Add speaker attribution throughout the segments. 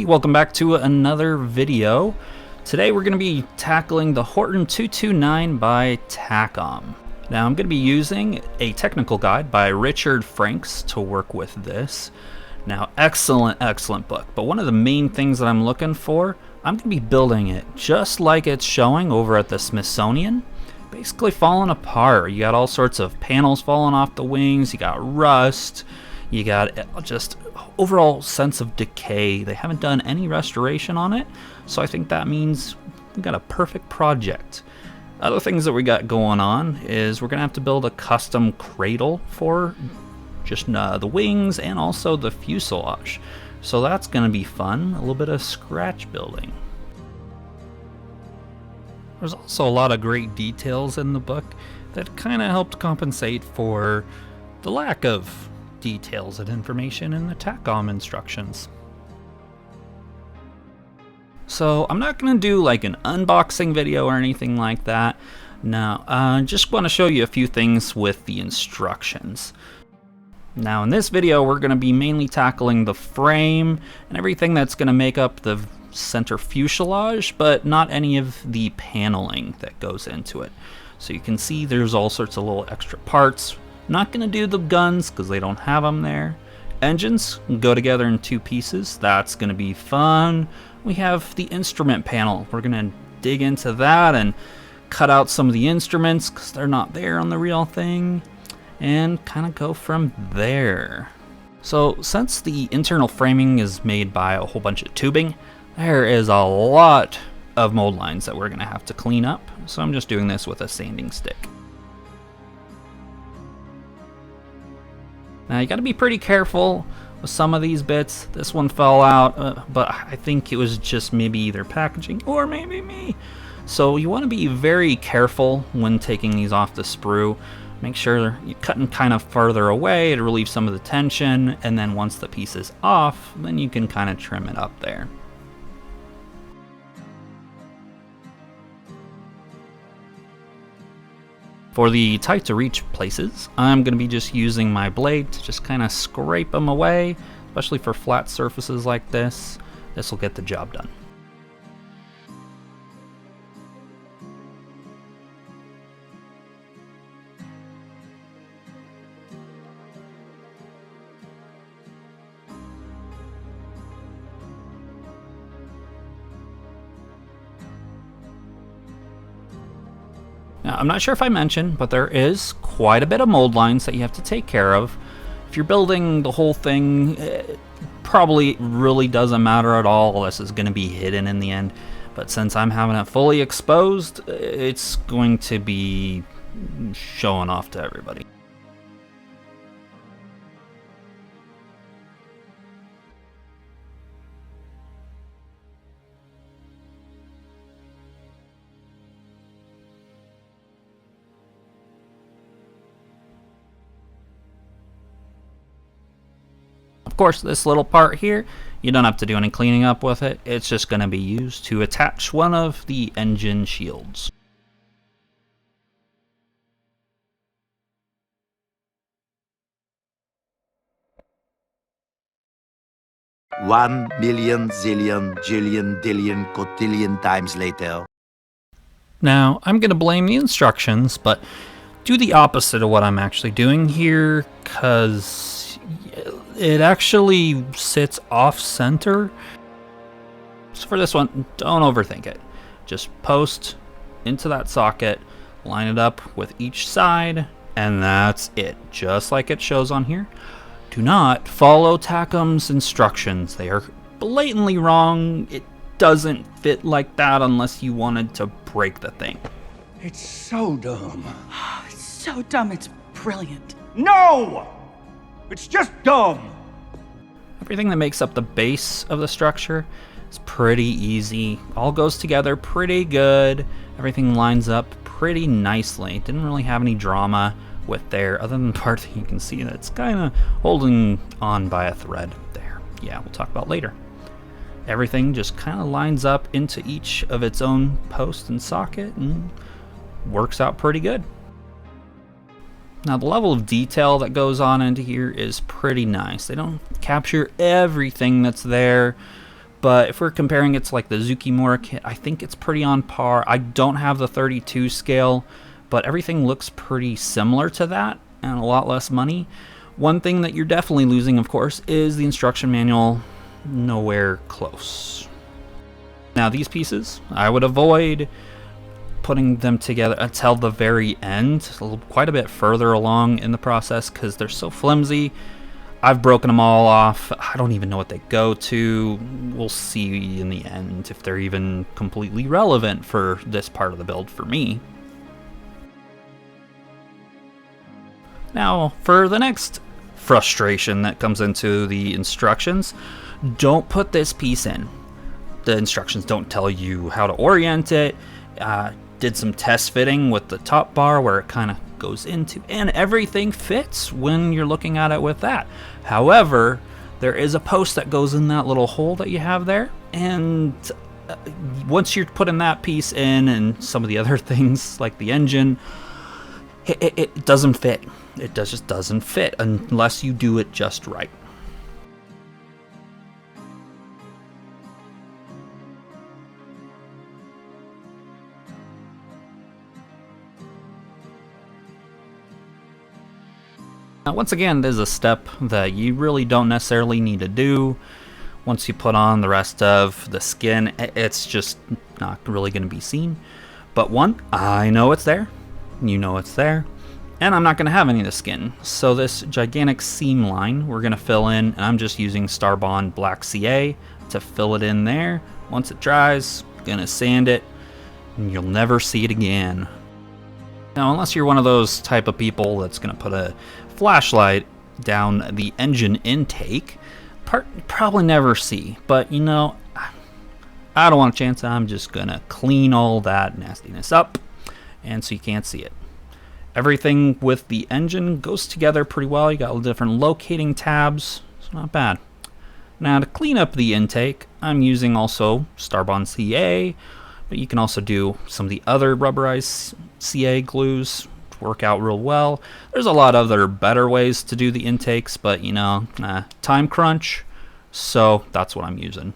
Speaker 1: welcome back to another video. Today we're going to be tackling the Horten 229 by Takom. Now I'm going to be using a technical guide by Richard Franks to work with this. Now excellent book, but one of the main things that I'm looking for, I'm going to be building it just like it's showing over at the Smithsonian. Basically falling apart. You got all sorts of panels falling off the wings, you got rust, you got just overall sense of decay. They haven't done any restoration on it, so I think that means we got a perfect project. Other things that we got going on is we're gonna have to build a custom cradle for just the wings and also the fuselage. So that's gonna be fun, a little bit of scratch building. There's also a lot of great details in the book that kind of helped compensate for the lack of details and information in the Takom instructions. So I'm not going to do like an unboxing video or anything like that. No, I just want to show you a few things with the instructions. Now in this video we're going to be mainly tackling the frame and everything that's going to make up the center fuselage, but not any of the paneling that goes into it. So you can see there's all sorts of little extra parts. Not going to do the guns because they don't have them there. Engines go together in two pieces. That's going to be fun. We have the instrument panel. We're going to dig into that and cut out some of the instruments because they're not there on the real thing, and kind of go from there. So since the internal framing is made by a whole bunch of tubing, there is a lot of mold lines that we're going to have to clean up. So I'm just doing this with a sanding stick. Now you got to be pretty careful with some of these bits. This one fell out, but I think it was just maybe either packaging or maybe me. So you want to be very careful when taking these off the sprue. Make sure you're cutting kind of further away to relieve some of the tension, and then once the piece is off, then you can kind of trim it up there. For the tight to reach places, I'm going to be just using my blade to just kind of scrape them away, especially for flat surfaces like this. This will get the job done. Now, I'm not sure if I mentioned, but there is quite a bit of mold lines that you have to take care of. If you're building the whole thing, it probably really doesn't matter at all. This is going to be hidden in the end. But since I'm having it fully exposed, it's going to be showing off to everybody. Of course, this little part here, you don't have to do any cleaning up with it. It's just going to be used to attach one of the engine shields.
Speaker 2: One million, zillion, jillion, dillion, cotillion times later.
Speaker 1: Now, I'm going to blame the instructions, but do the opposite of what I'm actually doing here, because it actually sits off center. So for this one, don't overthink it. Just post into that socket, line it up with each side, and that's it, just like it shows on here. Do not follow Takom's instructions. They are blatantly wrong. It doesn't fit like that unless you wanted to break the thing.
Speaker 3: It's so dumb.
Speaker 4: It's so dumb, it's brilliant.
Speaker 3: No! It's just dumb!
Speaker 1: Everything that makes up the base of the structure is pretty easy. All goes together pretty good. Everything lines up pretty nicely. Didn't really have any drama with there, other than the part that you can see that it's kind of holding on by a thread there. Yeah, we'll talk about later. Everything just kind of lines up into each of its own post and socket and works out pretty good. Now the level of detail that goes on into here is pretty nice. They don't capture everything that's there, But if we're comparing it to like the Zukimura kit, I think it's pretty on par. I don't have the 32 scale, but everything looks pretty similar to that and a lot less money. One thing that you're definitely losing, of course, is the instruction manual. Nowhere close. Now these pieces, I would avoid putting them together until the very end, quite a bit further along in the process, because they're so flimsy. I've broken them all off. I don't even know what they go to. We'll see in the end if they're even completely relevant for this part of the build for me. Now, for the next frustration that comes into the instructions, don't put this piece in. The instructions don't tell you how to orient it. Did some test fitting with the top bar where it kind of goes into, and everything fits when you're looking at it with that. However, there is a post that goes in that little hole that you have there, and once you're putting that piece in and some of the other things like the engine, it doesn't fit. It just doesn't fit unless you do it just right. Now, once again, there's a step that you really don't necessarily need to do. Once you put on the rest of the skin, it's just not really going to be seen. But one, I know it's there, you know it's there, and I'm not going to have any of the skin. So this gigantic seam line we're going to fill in, and I'm just using Starbond Black CA to fill it in there. Once it dries, going to sand it, and you'll never see it again. Now, unless you're one of those type of people that's going to put a flashlight down the engine intake, probably never see. But you know, I don't want a chance. I'm just gonna clean all that nastiness up, and so you can't see it. Everything with the engine goes together pretty well. You got all the different locating tabs. It's not bad. Now to clean up the intake, I'm using also Starbond CA, but you can also do some of the other rubberized CA glues. Work out real well. There's a lot of other better ways to do the intakes, but you know, time crunch, so that's what I'm using.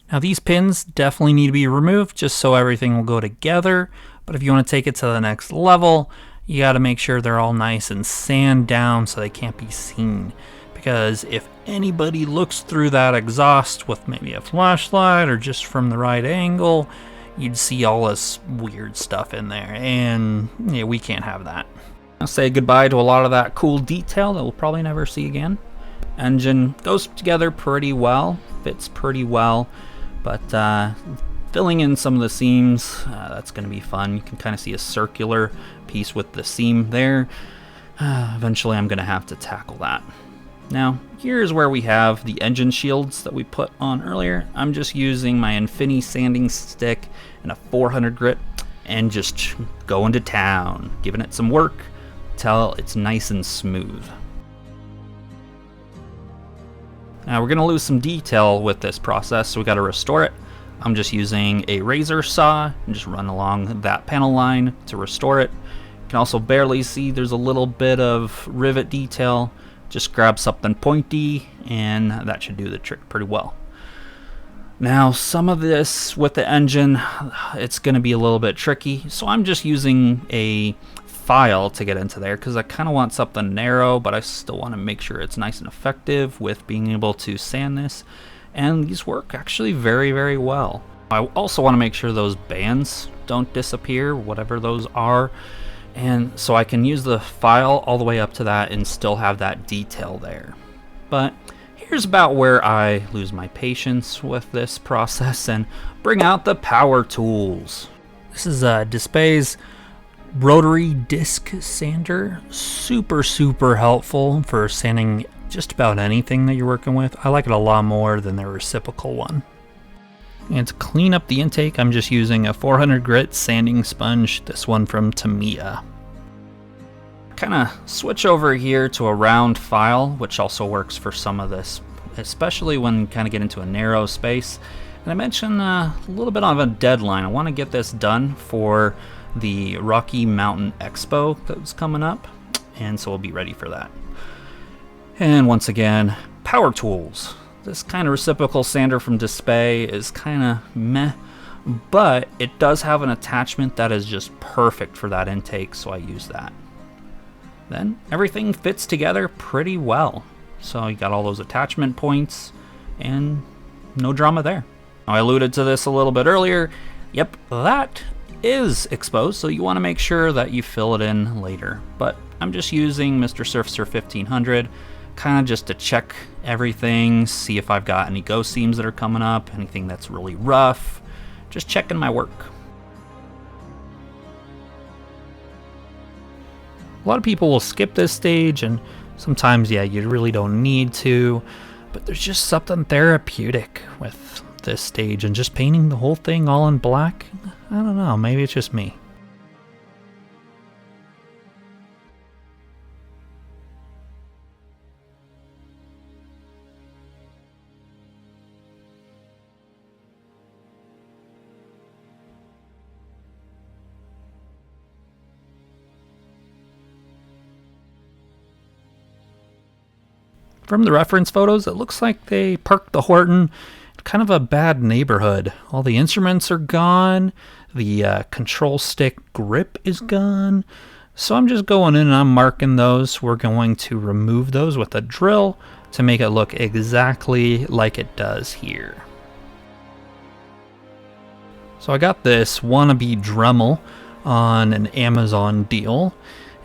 Speaker 1: Now these pins definitely need to be removed just so everything will go together, but if you want to take it to the next level, you got to make sure they're all nice and sand down so they can't be seen, because if anybody looks through that exhaust with maybe a flashlight or just from the right angle, you'd see all this weird stuff in there, and yeah, we can't have that. I'll say goodbye to a lot of that cool detail that we'll probably never see again. Engine goes together pretty well, fits pretty well, but filling in some of the seams, that's going to be fun. You can kind of see a circular piece with the seam there. Eventually I'm going to have to tackle that. Now, here's where we have the engine shields that we put on earlier. I'm just using my Infini sanding stick and a 400 grit and just going to town, giving it some work till it's nice and smooth. Now we're going to lose some detail with this process, so we got to restore it. I'm just using a razor saw and just run along that panel line to restore it. You can also barely see there's a little bit of rivet detail. Just grab something pointy and that should do the trick pretty well. Now some of this with the engine, it's going to be a little bit tricky, so I'm just using a file to get into there because I kind of want something narrow, but I still want to make sure it's nice and effective with being able to sand this, and these work actually very, very well. I also want to make sure those bands don't disappear, whatever those are, and so I can use the file all the way up to that and still have that detail there. But here's about where I lose my patience with this process and bring out the power tools. This is Dispay's rotary disc sander. Super helpful for sanding just about anything that you're working with. I like it a lot more than the reciprocal one. And to clean up the intake, I'm just using a 400 grit sanding sponge, this one from Tamiya. Kind of switch over here to a round file, which also works for some of this, especially when you kind of get into a narrow space. And I mentioned a little bit of a deadline. I want to get this done for the Rocky Mountain Expo that's coming up, and so we'll be ready for that. And once again, power tools. This kind of reciprocal sander from Display is kind of meh, but it does have an attachment that is just perfect for that intake, so I use that. Then everything fits together pretty well. So you got all those attachment points and no drama there. Now, I alluded to this a little bit earlier. Yep, that is exposed, so you want to make sure that you fill it in later. But I'm just using Mr. Surfacer 1500, kind of just to check everything, see if I've got any ghost seams that are coming up, anything that's really rough, just checking my work. A lot of people will skip this stage, and sometimes, yeah, you really don't need to, but there's just something therapeutic with this stage, and just painting the whole thing all in black, I don't know, maybe it's just me. From the reference photos, it looks like they parked the Horten in kind of a bad neighborhood. All the instruments are gone, the control stick grip is gone. So I'm just going in and I'm marking those. We're going to remove those with a drill to make it look exactly like it does here. So I got this wannabe Dremel on an Amazon deal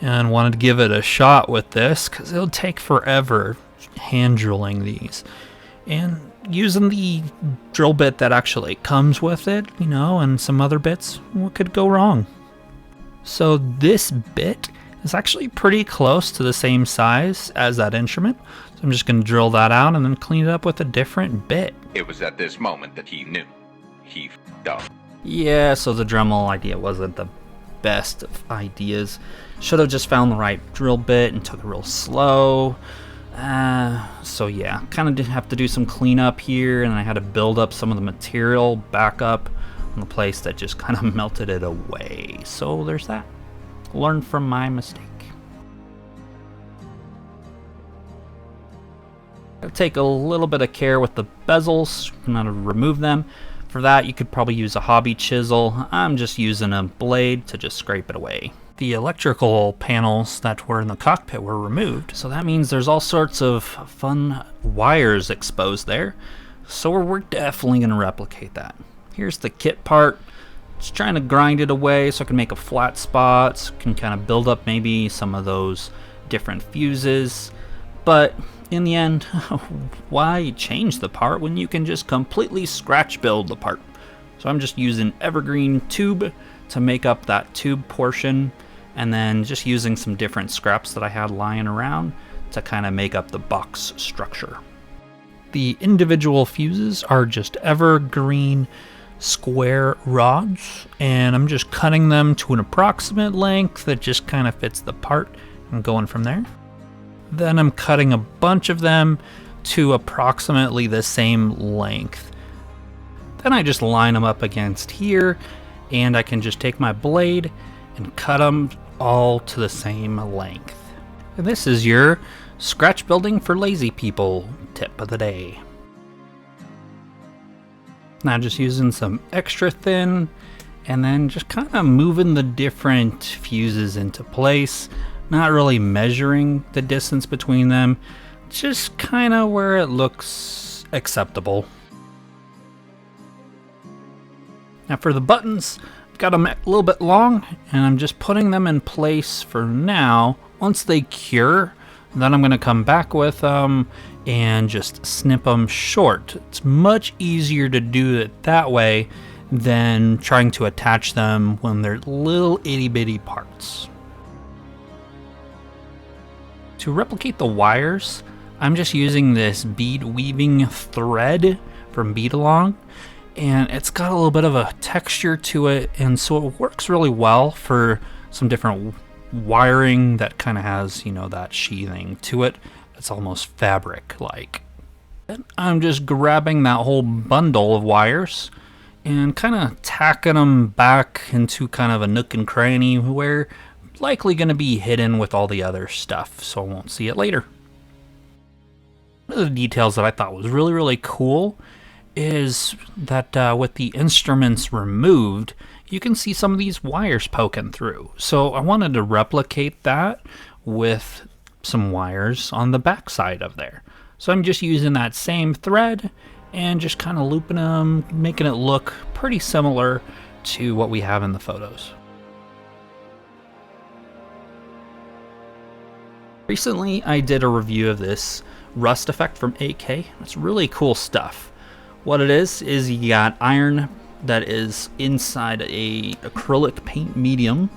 Speaker 1: and wanted to give it a shot with this because it'll take forever hand drilling these, and using the drill bit that actually comes with it, you know, and some other bits, what could go wrong? So this bit is actually pretty close to the same size as that instrument, so I'm just going to drill that out and then clean it up with a different bit.
Speaker 5: It was at this moment that he knew. He f***ed up.
Speaker 1: Yeah, so the Dremel idea wasn't the best of ideas. Should have just found the right drill bit and took it real slow. So yeah, kind of did have to do some cleanup here, and I had to build up some of the material back up on the place that just kind of melted it away. So there's that. Learn from my mistake. Gotta take a little bit of care with the bezels, not to remove them. For that, you could probably use a hobby chisel. I'm just using a blade to just scrape it away. The electrical panels that were in the cockpit were removed, so that means there's all sorts of fun wires exposed there. So we're definitely going to replicate that. Here's the kit part. Just trying to grind it away so I can make a flat spot, so I can kind of build up maybe some of those different fuses. But in the end, why change the part when you can just completely scratch build the part? So I'm just using evergreen tube to make up that tube portion, and then just using some different scraps that I had lying around to kind of make up the box structure. The individual fuses are just evergreen square rods, and I'm just cutting them to an approximate length that just kind of fits the part and going from there. Then I'm cutting a bunch of them to approximately the same length. Then I just line them up against here, and I can just take my blade and cut them all to the same length. And this is your scratch building for lazy people tip of the day. Now just using some extra thin, and then just kind of moving the different fuses into place, not really measuring the distance between them, just kind of where it looks acceptable. Now for the buttons, I've got them a little bit long, and I'm just putting them in place for now. Once they cure, then I'm going to come back with them and just snip them short. It's much easier to do it that way than trying to attach them when they're little itty bitty parts. To replicate the wires, I'm just using this bead weaving thread from Bead Along, and it's got a little bit of a texture to it, and so it works really well for some different wiring that kind of has, you know, that sheathing to it. It's almost fabric-like. I'm just grabbing that whole bundle of wires and kind of tacking them back into kind of a nook and cranny where likely going to be hidden with all the other stuff, so I won't see it later. One of the details that I thought was really cool is that with the instruments removed, you can see some of these wires poking through. So I wanted to replicate that with some wires on the back side of there. So I'm just using that same thread and just kind of looping them, making it look pretty similar to what we have in the photos. Recently, I did a review of this rust effect from 8K. It's really cool stuff. What it is you got iron that is inside a acrylic paint medium,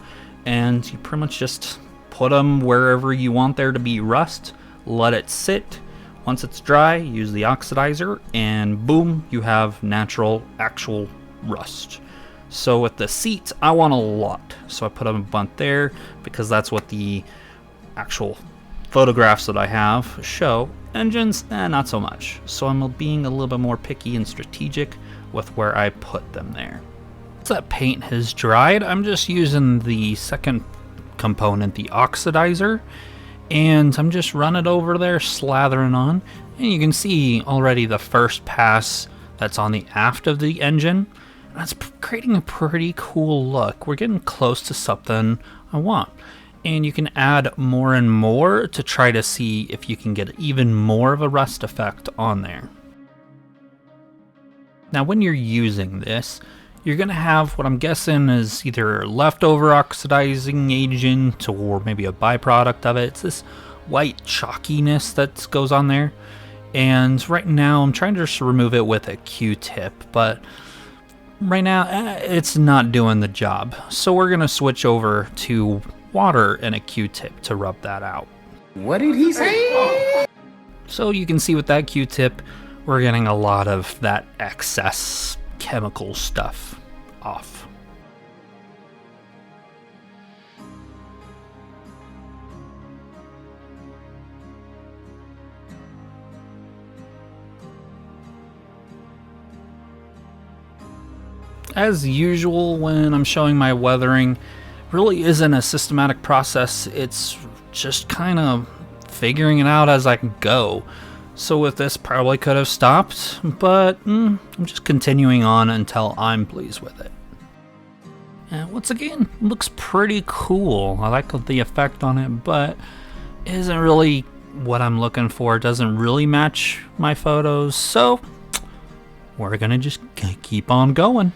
Speaker 1: and you pretty much just put them wherever you want there to be rust, let it sit. Once it's dry, use the oxidizer, and boom, you have natural, actual rust. So with the seat, I want a lot. So I put a bunch there because that's what the actual photographs that I have show. Engines, not so much. So I'm being a little bit more picky and strategic with where I put them there. Once that paint has dried, I'm just using the second component, the oxidizer, and I'm just running it over there, slathering on, and you can see already the first pass that's on the aft of the engine. That's creating a pretty cool look. We're getting close to something I want. And you can add more and more to try to see if you can get even more of a rust effect on there. Now when you're using this, you're going to have what I'm guessing is either leftover oxidizing agent or maybe a byproduct of it. It's this white chalkiness that goes on there. And right now I'm trying to just remove it with a Q-tip, but right now it's not doing the job. So we're going to switch over to water and a Q-tip to rub that out.
Speaker 6: What did he say?
Speaker 1: So you can see with that Q-tip, we're getting a lot of that excess chemical stuff off. As usual, when I'm showing my weathering, really isn't a systematic process. It's just kind of figuring it out as I go. So with this, probably could have stopped, but I'm just continuing on until I'm pleased with it. And once again, looks pretty cool. I like the effect on it, but isn't really what I'm looking for. It doesn't really match my photos, so we're gonna just keep on going.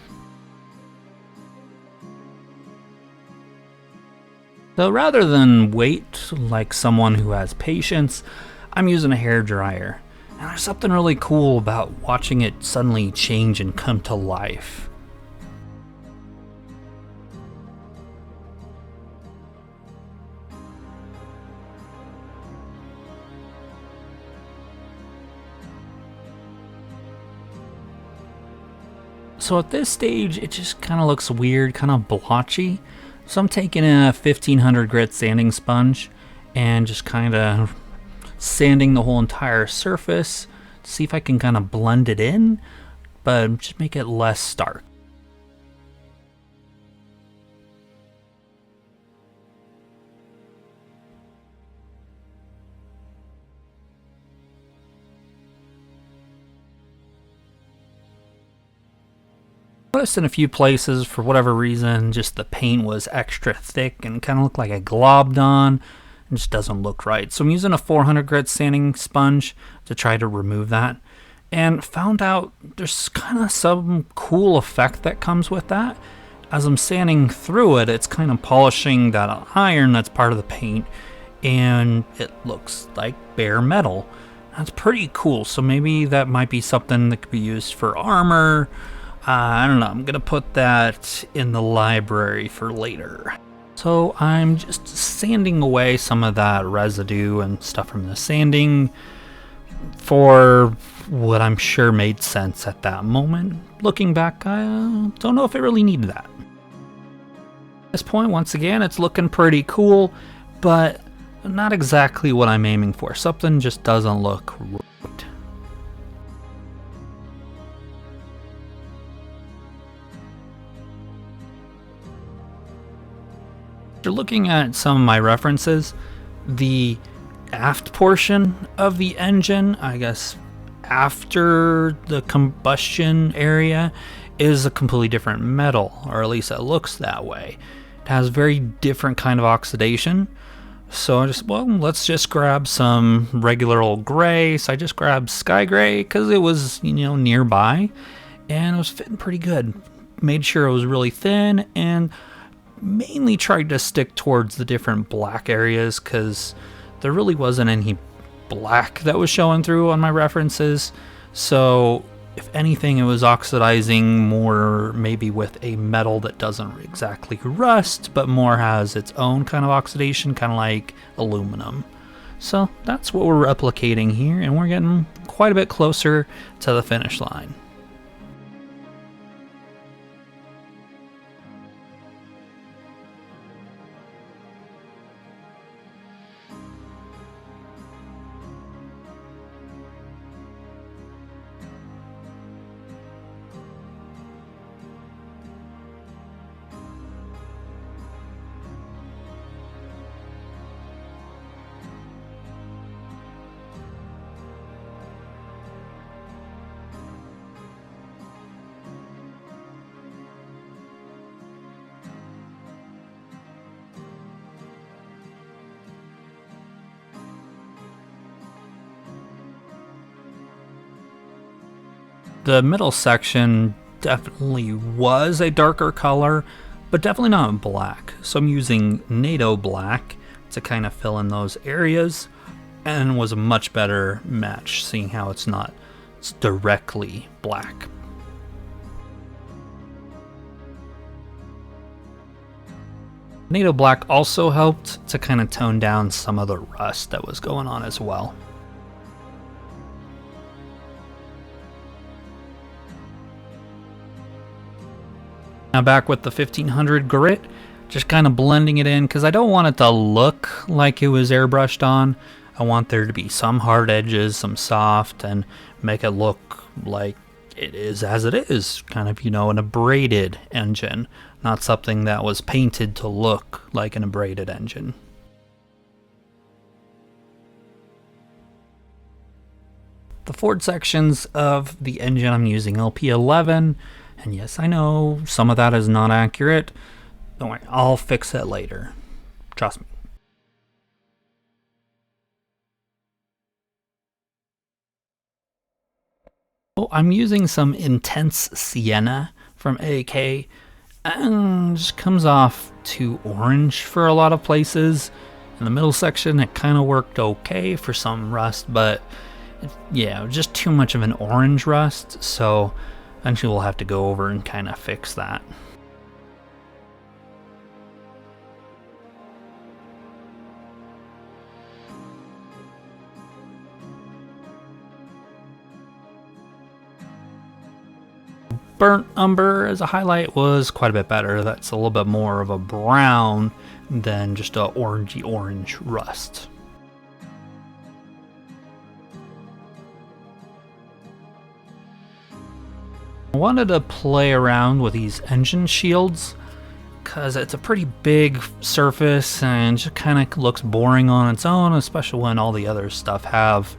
Speaker 1: So rather than wait like someone who has patience, I'm using a hair dryer. And there's something really cool about watching it suddenly change and come to life. So at this stage, it just kind of looks weird, kind of blotchy. So I'm taking a 1500 grit sanding sponge and just kind of sanding the whole entire surface to see if I can kind of blend it in, but just make it less stark. Noticed in a few places, for whatever reason, just the paint was extra thick and kind of looked like it globbed on. It just doesn't look right. So I'm using a 400 grit sanding sponge to try to remove that, and found out there's kind of some cool effect that comes with that. As I'm sanding through it, it's kind of polishing that iron that's part of the paint, and it looks like bare metal. That's pretty cool. So maybe that might be something that could be used for armor. I don't know. I'm gonna put that in the library for later. So I'm just sanding away some of that residue and stuff from the sanding for what I'm sure made sense at that moment. Looking back, I don't know if it really needed that. At this point, once again, it's looking pretty cool, but not exactly what I'm aiming for. Something just doesn't look right. After looking at some of my references, the aft portion of the engine, I guess after the combustion area, is a completely different metal, or at least it looks that way. It has very different kind of oxidation. So I just, well, let's just grab some regular old gray. So I just grabbed sky gray because it was, nearby, and it was fitting pretty good. Made sure it was really thin, and mainly tried to stick towards the different black areas because there really wasn't any black that was showing through on my references. So if anything, it was oxidizing more maybe with a metal that doesn't exactly rust, but more has its own kind of oxidation, kind of like aluminum. So that's what we're replicating here, and we're getting quite a bit closer to the finish line. The middle section definitely was a darker color, but definitely not black. So I'm using NATO black to kind of fill in those areas, and was a much better match, seeing how it's directly black. NATO black also helped to kind of tone down some of the rust that was going on as well. Now back with the 1500 grit, just kind of blending it in because I don't want it to look like it was airbrushed on. I want there to be some hard edges, some soft, and make it look like it is as it is. Kind of, an abraded engine, not something that was painted to look like an abraded engine. The forward sections of the engine, I'm using LP11. And yes, I know some of that is not accurate. Don't worry, I'll fix it later. Trust me. Oh, I'm using some Intense Sienna from AK. And just comes off too orange for a lot of places. In the middle section, it kind of worked okay for some rust, but yeah, just too much of an orange rust. So eventually we'll have to go over and kind of fix that. Burnt umber as a highlight was quite a bit better. That's a little bit more of a brown than just a orangey orange rust. I wanted to play around with these engine shields because it's a pretty big surface and just kind of looks boring on its own, especially when all the other stuff have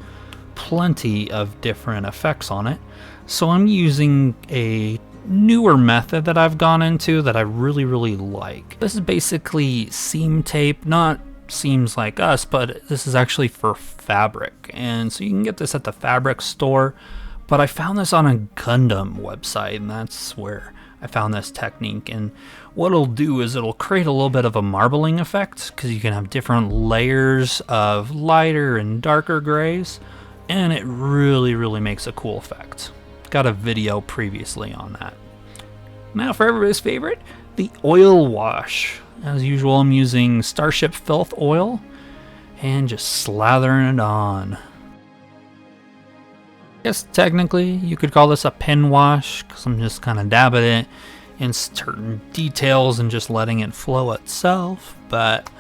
Speaker 1: plenty of different effects on it. So I'm using a newer method that I've gone into that I really like. This is basically seam tape, not seams like us, but this is actually for fabric, and so you can get this at the fabric store. But I found this on a Gundam website, and that's where I found this technique. And what it'll do is it'll create a little bit of a marbling effect, because you can have different layers of lighter and darker grays, and it really makes a cool effect. Got a video previously on that. Now for everybody's favorite, the oil wash. As usual, I'm using Starship Filth oil and just slathering it on. I guess technically you could call this a pin wash, because I'm just kind of dabbing it in certain details and just letting it flow itself, but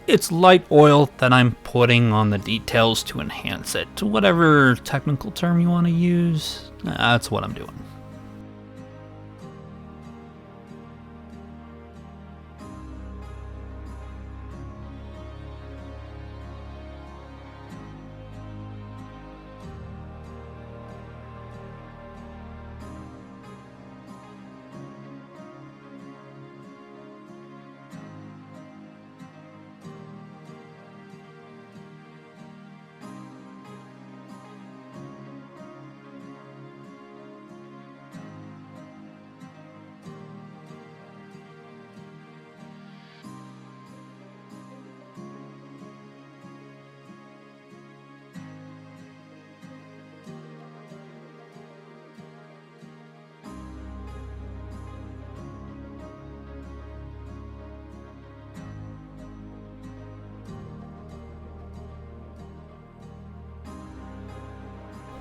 Speaker 1: it's light oil that I'm putting on the details to enhance it. To whatever technical term you want to use, that's what I'm doing.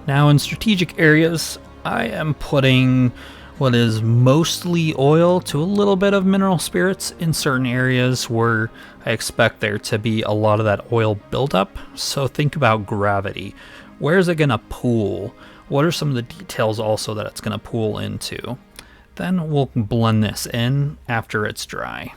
Speaker 1: Now in strategic areas, I am putting what is mostly oil to a little bit of mineral spirits in certain areas where I expect there to be a lot of that oil buildup. So think about gravity. Where is it going to pool? What are some of the details also that it's going to pool into? Then we'll blend this in after it's dry.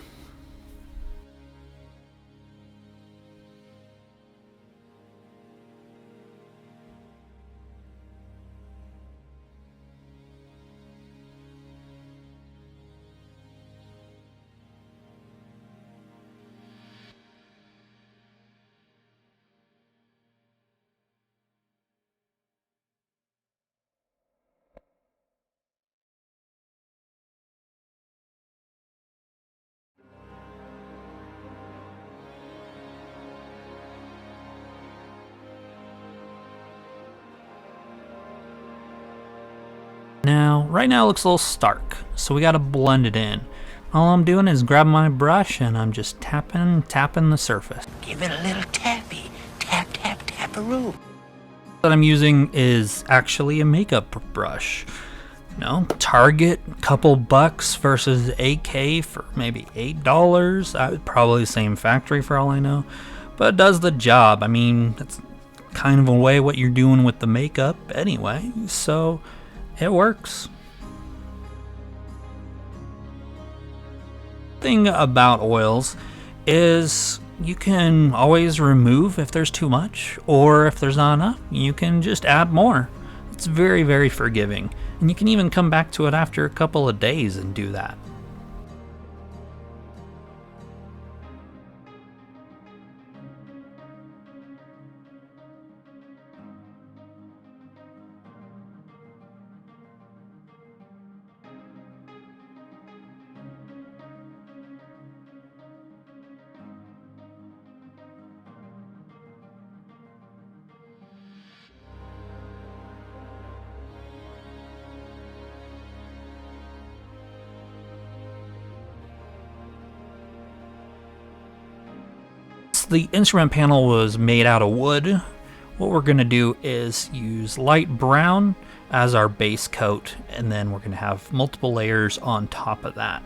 Speaker 1: Now, right now it looks a little stark, so we gotta blend it in. All I'm doing is grabbing my brush and I'm just tapping the surface.
Speaker 6: Give it a little tappy. Tap, tap, tap-a-roo.
Speaker 1: What I'm using is actually a makeup brush. You know, Target, couple bucks versus AK for maybe $8. Probably the same factory for all I know, but it does the job. I mean, that's kind of a way what you're doing with the makeup anyway, so it works. Thing about oils is you can always remove if there's too much, or if there's not enough, you can just add more. It's very, very forgiving, and you can even come back to it after a couple of days and do that. The instrument panel was made out of wood. What we're going to do is use light brown as our base coat, and then we're going to have multiple layers on top of that.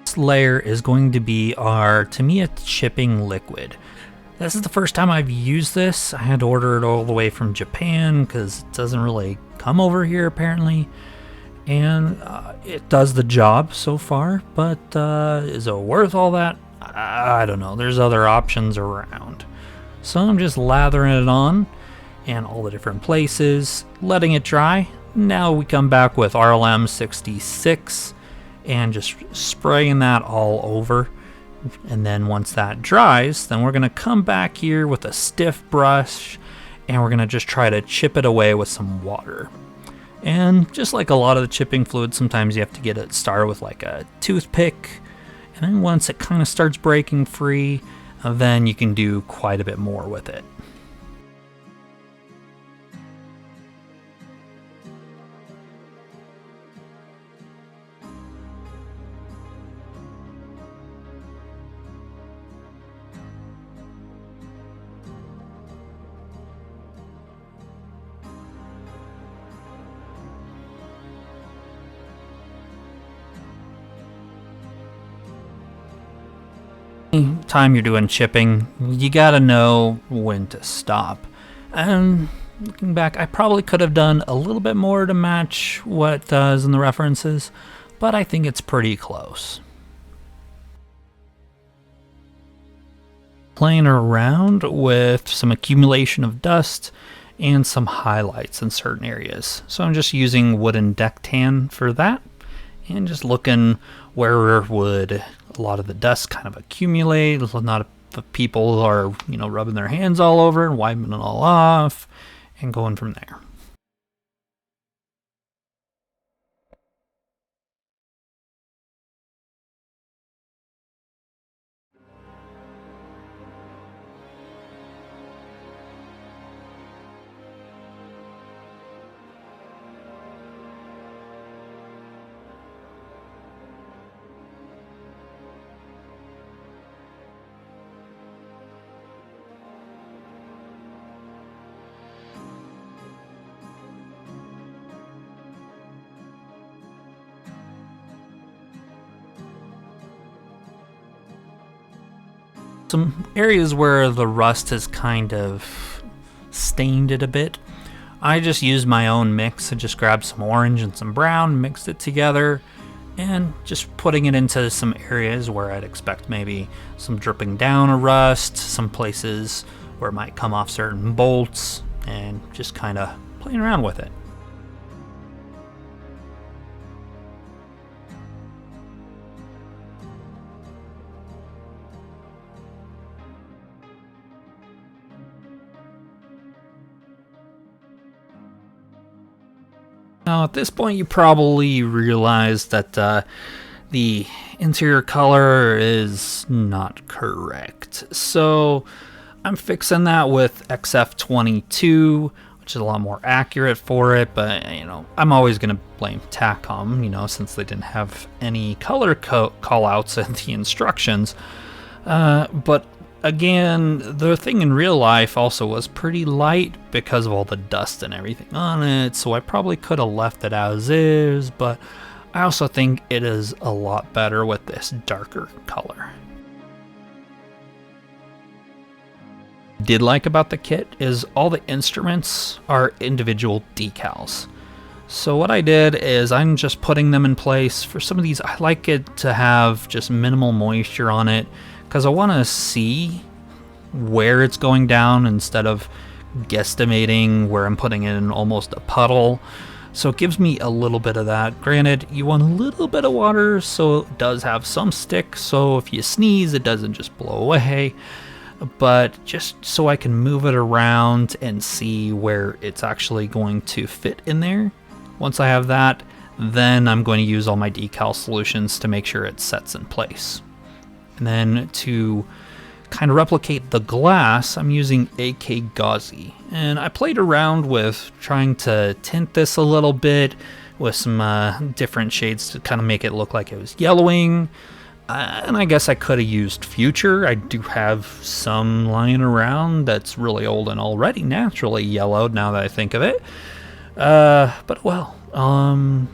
Speaker 1: This layer is going to be our Tamiya chipping liquid. This is the first time I've used this. I had to order it all the way from Japan because it doesn't really come over here apparently. And it does the job so far, but is it worth all that? I don't know. There's other options around. So I'm just lathering it on in all the different places, letting it dry. Now we come back with RLM 66 and just spraying that all over. And then once that dries, then we're going to come back here with a stiff brush and we're going to just try to chip it away with some water. And just like a lot of the chipping fluid, sometimes you have to get it started with like a toothpick. And then once it kind of starts breaking free, then you can do quite a bit more with it. Time you're doing chipping, you gotta know when to stop. And looking back, I probably could have done a little bit more to match what is in the references, but I think it's pretty close. Playing around with some accumulation of dust and some highlights in certain areas. So I'm just using wooden deck tan for that, and just looking where would a lot of the dust kind of accumulate. Not if people are, rubbing their hands all over and wiping it all off and going from there. some areas where the rust has kind of stained it a bit, I just used my own mix. I just grabbed some orange and some brown, mixed it together, and just putting it into some areas where I'd expect maybe some dripping down of rust, some places where it might come off certain bolts, and just kind of playing around with it. Now at this point you probably realize that the interior color is not correct. So I'm fixing that with XF22, which is a lot more accurate for it, but you know, I'm always going to blame Takom, you know, since they didn't have any color call-outs in the instructions. But again, the thing in real life also was pretty light because of all the dust and everything on it, so I probably could have left it as is, but I also think it is a lot better with this darker color. Did like about the kit is all the instruments are individual decals. So what I did is I'm just putting them in place. For some of these, I like it to have just minimal moisture on it, because I want to see where it's going down instead of guesstimating where I'm putting it in almost a puddle. So it gives me a little bit of that. Granted, you want a little bit of water so it does have some stick, so if you sneeze it doesn't just blow away. But just so I can move it around and see where it's actually going to fit in there. Once I have that, then I'm going to use all my decal solutions to make sure it sets in place. And then to kind of replicate the glass, I'm using AK Gauzy. And I played around with trying to tint this a little bit with some different shades to kind of make it look like it was yellowing. And I guess I could have used Future. I do have some lying around that's really old and already naturally yellowed now that I think of it. But well,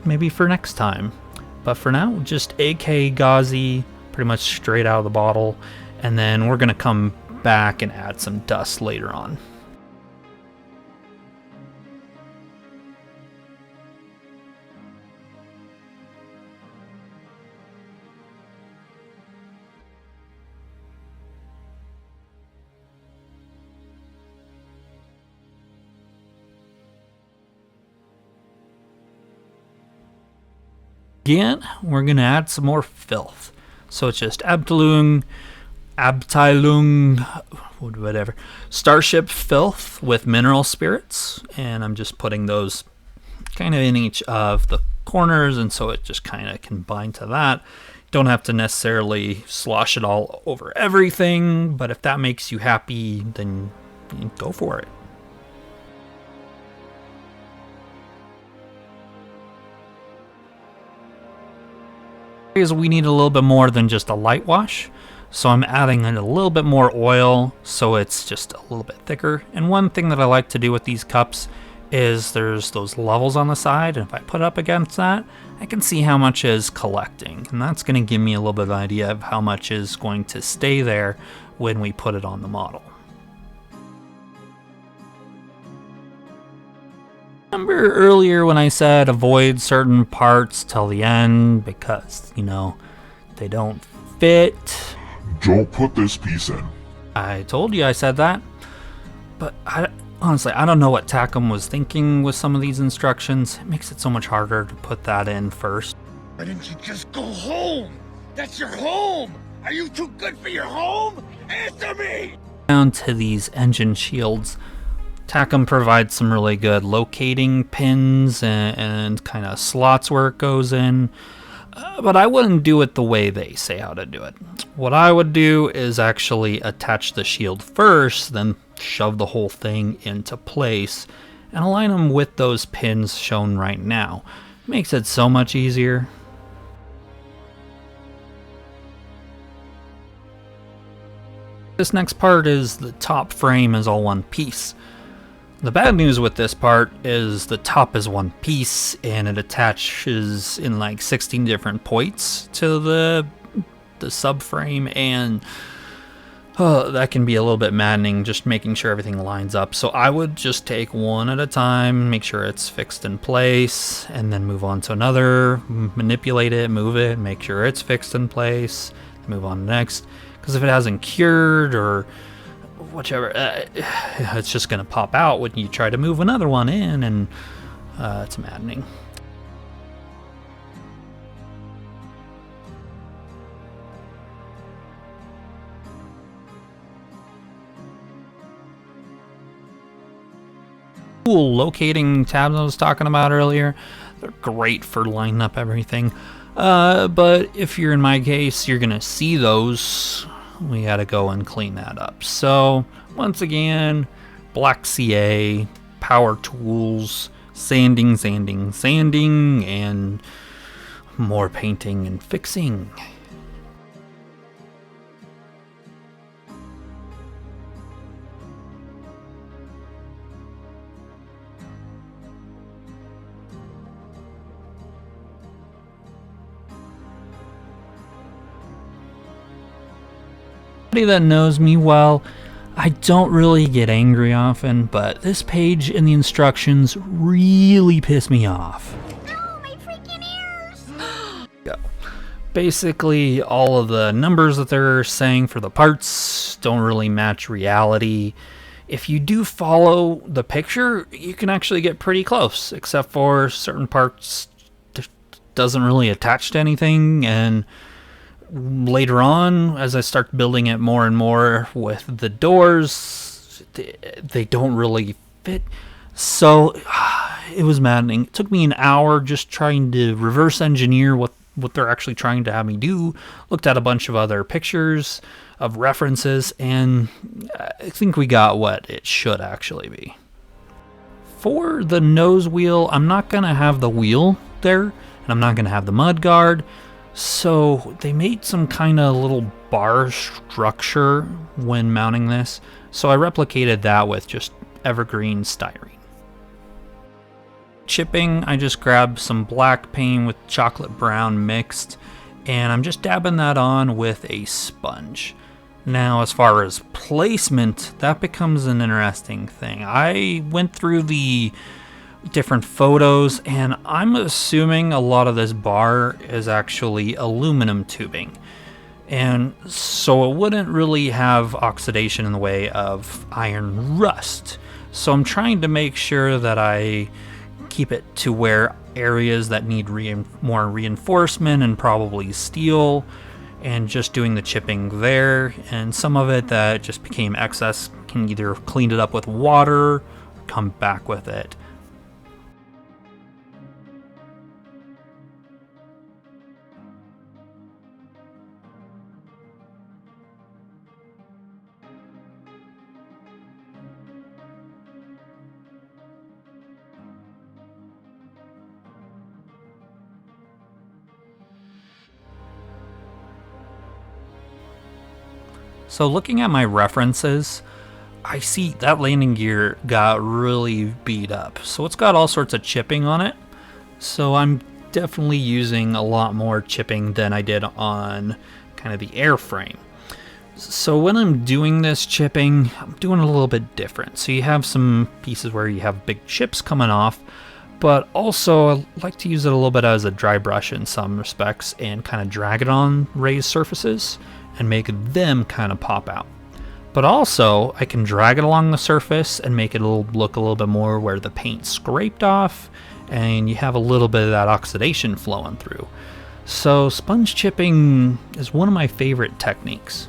Speaker 1: maybe for next time. But for now, just AK Gauzy, pretty much straight out of the bottle, and then we're gonna come back and add some dust later on. Again, we're gonna add some more filth. So it's just Abteilung, whatever, Starship filth with mineral spirits, and I'm just putting those kind of in each of the corners, and so it just kind of can bind to that. Don't have to necessarily slosh it all over everything, but if that makes you happy, then go for it. We need a little bit more than just a light wash, so I'm adding in a little bit more oil so it's just a little bit thicker. And one thing that I like to do with these cups is there's those levels on the side, and if I put it up against that, I can see how much is collecting, and that's going to give me a little bit of an idea of how much is going to stay there when we put it on the model. Remember earlier when I said avoid certain parts till the end because, you know, they don't fit?
Speaker 7: Don't put this piece in.
Speaker 1: I told you I said that. But honestly, I don't know what Takom was thinking with some of these instructions. It makes it so much harder to put that in first.
Speaker 3: Why didn't you just go home? That's your home! Are you too good for your home? Answer me!
Speaker 1: Down to these engine shields. Takom provides some really good locating pins and kind of slots where it goes in, but I wouldn't do it the way they say how to do it. What I would do is actually attach the shield first, then shove the whole thing into place and align them with those pins shown right now. It makes it so much easier. This next part is the top frame is all one piece. The bad news with this part is the top is one piece and it attaches in like 16 different points to the subframe, and that can be a little bit maddening, just making sure everything lines up. So I would just take one at a time, make sure it's fixed in place, and then move on to another, manipulate it, move it, make sure it's fixed in place, move on to the next. Because if it hasn't cured or whichever, it's just going to pop out when you try to move another one in, and it's maddening. Locating tabs I was talking about earlier, they're great for lining up everything, but if you're in my case, you're gonna see those, we gotta go and clean that up. So once again, black CA, power tools, sanding, and more painting and fixing. Anybody that knows me well, I don't really get angry often, but this page in the instructions really piss me off.
Speaker 8: Oh, my freaking ears!
Speaker 1: Basically, all of the numbers that they're saying for the parts don't really match reality. If you do follow the picture, you can actually get pretty close, except for certain parts doesn't really attach to anything, and later on, as I start building it more and more with the doors, they don't really fit. So it was maddening. It took me an hour just trying to reverse engineer what they're actually trying to have me do. Looked at a bunch of other pictures of references, and I think we got what it should actually be. For the nose wheel, I'm not going to have the wheel there, and I'm not going to have the mud guard. So they made some kind of little bar structure when mounting this, so I replicated that with just evergreen styrene. Chipping, I just grabbed some black paint with chocolate brown mixed, and I'm just dabbing that on with a sponge. Now, as far as placement, that becomes an interesting thing. I went through the different photos, and I'm assuming a lot of this bar is actually aluminum tubing, and so it wouldn't really have oxidation in the way of iron rust. So I'm trying to make sure that I keep it to where areas that need more reinforcement and probably steel, and just doing the chipping there, and some of it that just became excess can either clean it up with water or come back with it. So looking at my references, I see that landing gear got really beat up. So it's got all sorts of chipping on it. So I'm definitely using a lot more chipping than I did on kind of the airframe. So when I'm doing this chipping, I'm doing a little bit different. So you have some pieces where you have big chips coming off, but also I like to use it a little bit as a dry brush in some respects and kind of drag it on raised surfaces and make them kind of pop out. But also, I can drag it along the surface and make it look a little bit more where the paint scraped off, and you have a little bit of that oxidation flowing through. So sponge chipping is one of my favorite techniques.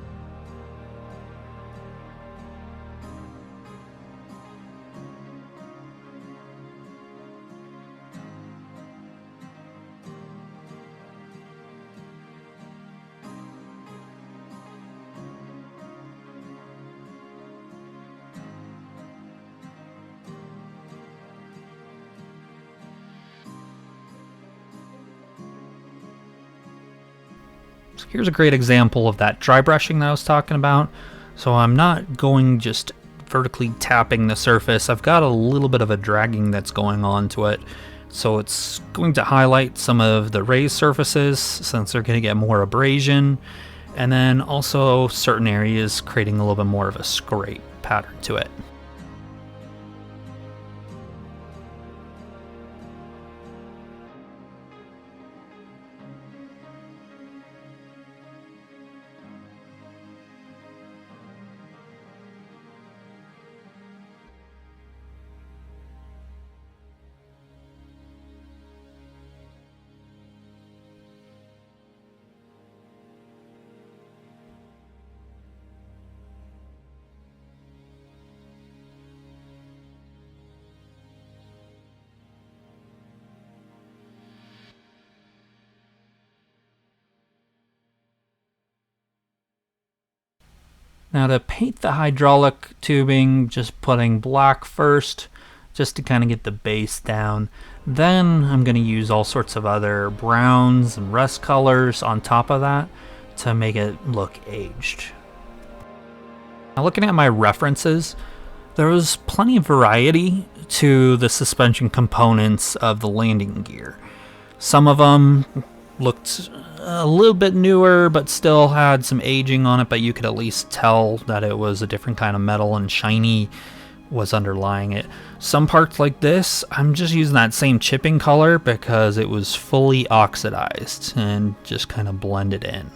Speaker 1: So here's a great example of that dry brushing that I was talking about. So I'm not going just vertically tapping the surface. I've got a little bit of a dragging that's going on to it. So it's going to highlight some of the raised surfaces since they're going to get more abrasion. And then also certain areas creating a little bit more of a scrape pattern to it. Now to paint the hydraulic tubing, just putting black first, just to kind of get the base down. Then I'm going to use all sorts of other browns and rust colors on top of that to make it look aged. Now looking at my references, there was plenty of variety to the suspension components of the landing gear. Some of them looked a little bit newer, but still had some aging on it, but you could at least tell that it was a different kind of metal and shiny was underlying it. Some parts like this, I'm just using that same chipping color because it was fully oxidized and just kind of blended in.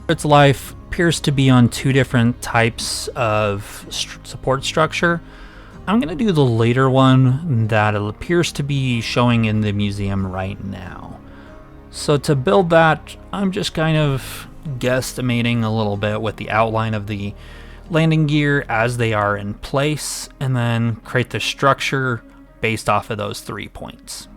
Speaker 1: Its life appears to be on two different types of support structure. I'm going to do the later one that it appears to be showing in the museum right now. So to build that, I'm just kind of guesstimating a little bit with the outline of the landing gear as they are in place, and then create the structure based off of those 3 points.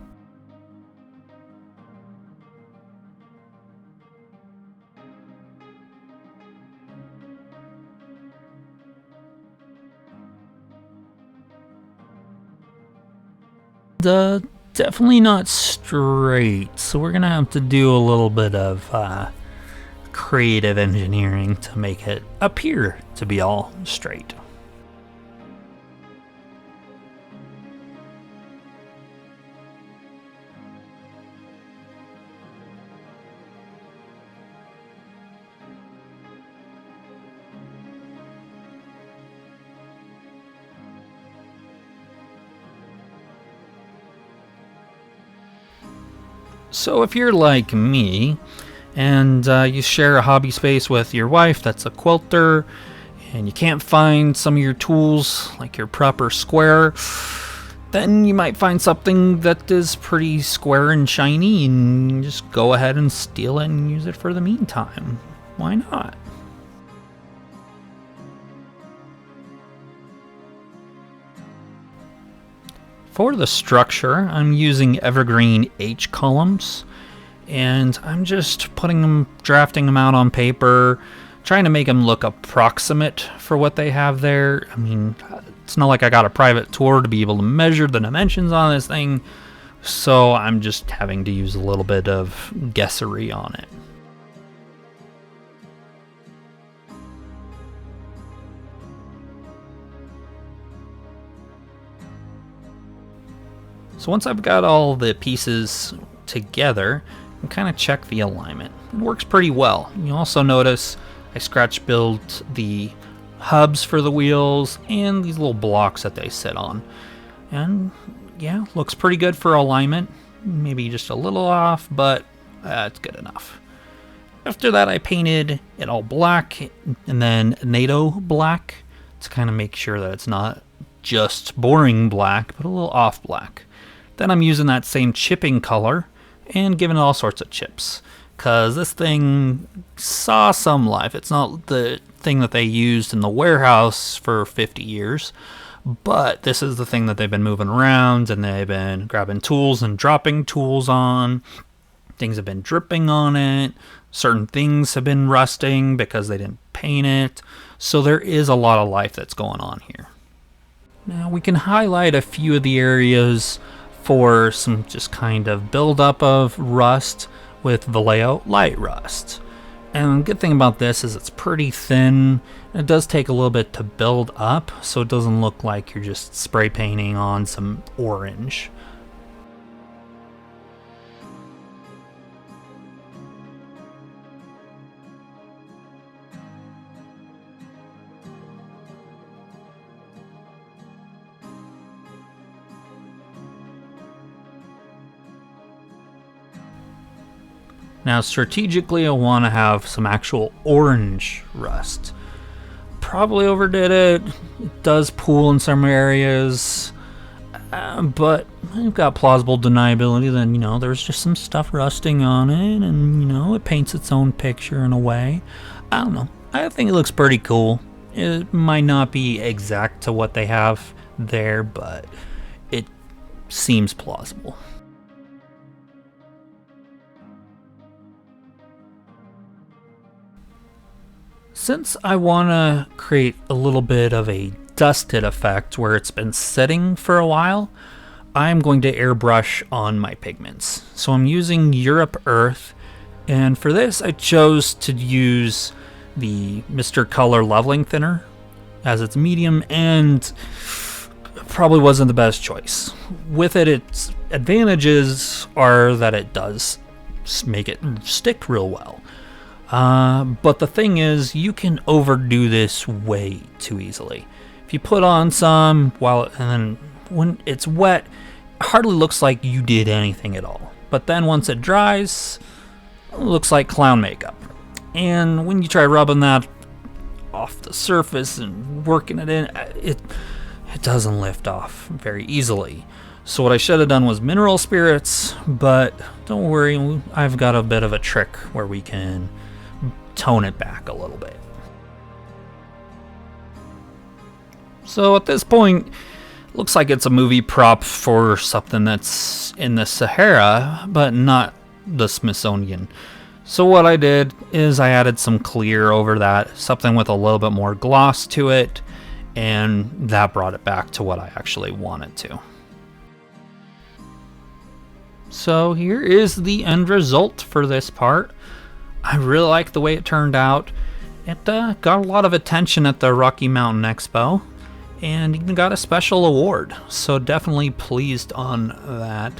Speaker 1: Definitely not straight, so we're gonna have to do a little bit of creative engineering to make it appear to be all straight. So if you're like me, and you share a hobby space with your wife that's a quilter, and you can't find some of your tools, like your proper square, then you might find something that is pretty square and shiny, and just go ahead and steal it and use it for the meantime. Why not? For the structure, I'm using evergreen H columns, and I'm just drafting them out on paper, trying to make them look approximate for what they have there. I mean, it's not like I got a private tour to be able to measure the dimensions on this thing, so I'm just having to use a little bit of guessery on it. So once I've got all the pieces together, I can kind of check the alignment. It works pretty well. You also notice I scratch built the hubs for the wheels and these little blocks that they sit on. And yeah, looks pretty good for alignment. Maybe just a little off, but it's good enough. After that, I painted it all black and then NATO black to kind of make sure that it's not just boring black, but a little off black. Then I'm using that same chipping color and giving it all sorts of chips, because this thing saw some life. It's not the thing that they used in the warehouse for 50 years, but this is the thing that they've been moving around, and they've been grabbing tools and dropping tools on. Things have been dripping on it. Certain things have been rusting because they didn't paint it. So there is a lot of life that's going on here. Now we can highlight a few of the areas for some just kind of buildup of rust with Vallejo light rust. And the good thing about this is it's pretty thin. It does take a little bit to build up, so it doesn't look like you're just spray painting on some orange. Now strategically I want to have some actual orange rust. Probably overdid it. It does pool in some areas, but I've got plausible deniability that, you know, there's just some stuff rusting on it, and, you know, it paints its own picture in a way. I don't know. I think it looks pretty cool. It might not be exact to what they have there, but it seems plausible. Since I want to create a little bit of a dusted effect where it's been sitting for a while, I'm going to airbrush on my pigments. So I'm using Europe Earth, and for this I chose to use the Mr. Color Leveling Thinner as its medium, and probably wasn't the best choice. With it, its advantages are that it does make it stick real well. But the thing is, you can overdo this way too easily. If you put on some and then when it's wet, it hardly looks like you did anything at all. But then once it dries, it looks like clown makeup. And when you try rubbing that off the surface and working it in, it doesn't lift off very easily. So what I should have done was mineral spirits, but don't worry, I've got a bit of a trick where we can tone it back a little bit. So at this point, looks like it's a movie prop for something that's in the Sahara, but not the Smithsonian. So what I did is I added some clear over that, something with a little bit more gloss to it, and that brought it back to what I actually wanted to. So here is the end result for this part. I really like the way it turned out. It got a lot of attention at the Rocky Mountain Expo, and even got a special award, so definitely pleased on that.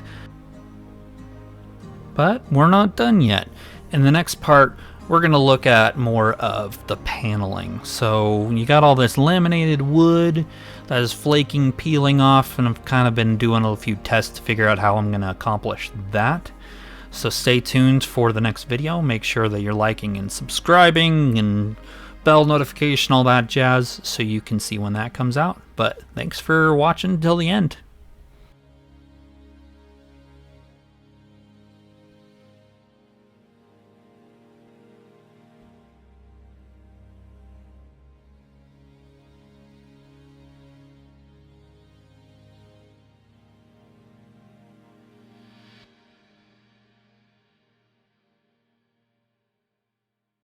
Speaker 1: But we're not done yet. In the next part, we're going to look at more of the paneling. So you got all this laminated wood that is flaking, peeling off, and I've kind of been doing a few tests to figure out how I'm going to accomplish that. So stay tuned for the next video. Make sure that you're liking and subscribing and bell notification, all that jazz, so you can see when that comes out. But thanks for watching till the end.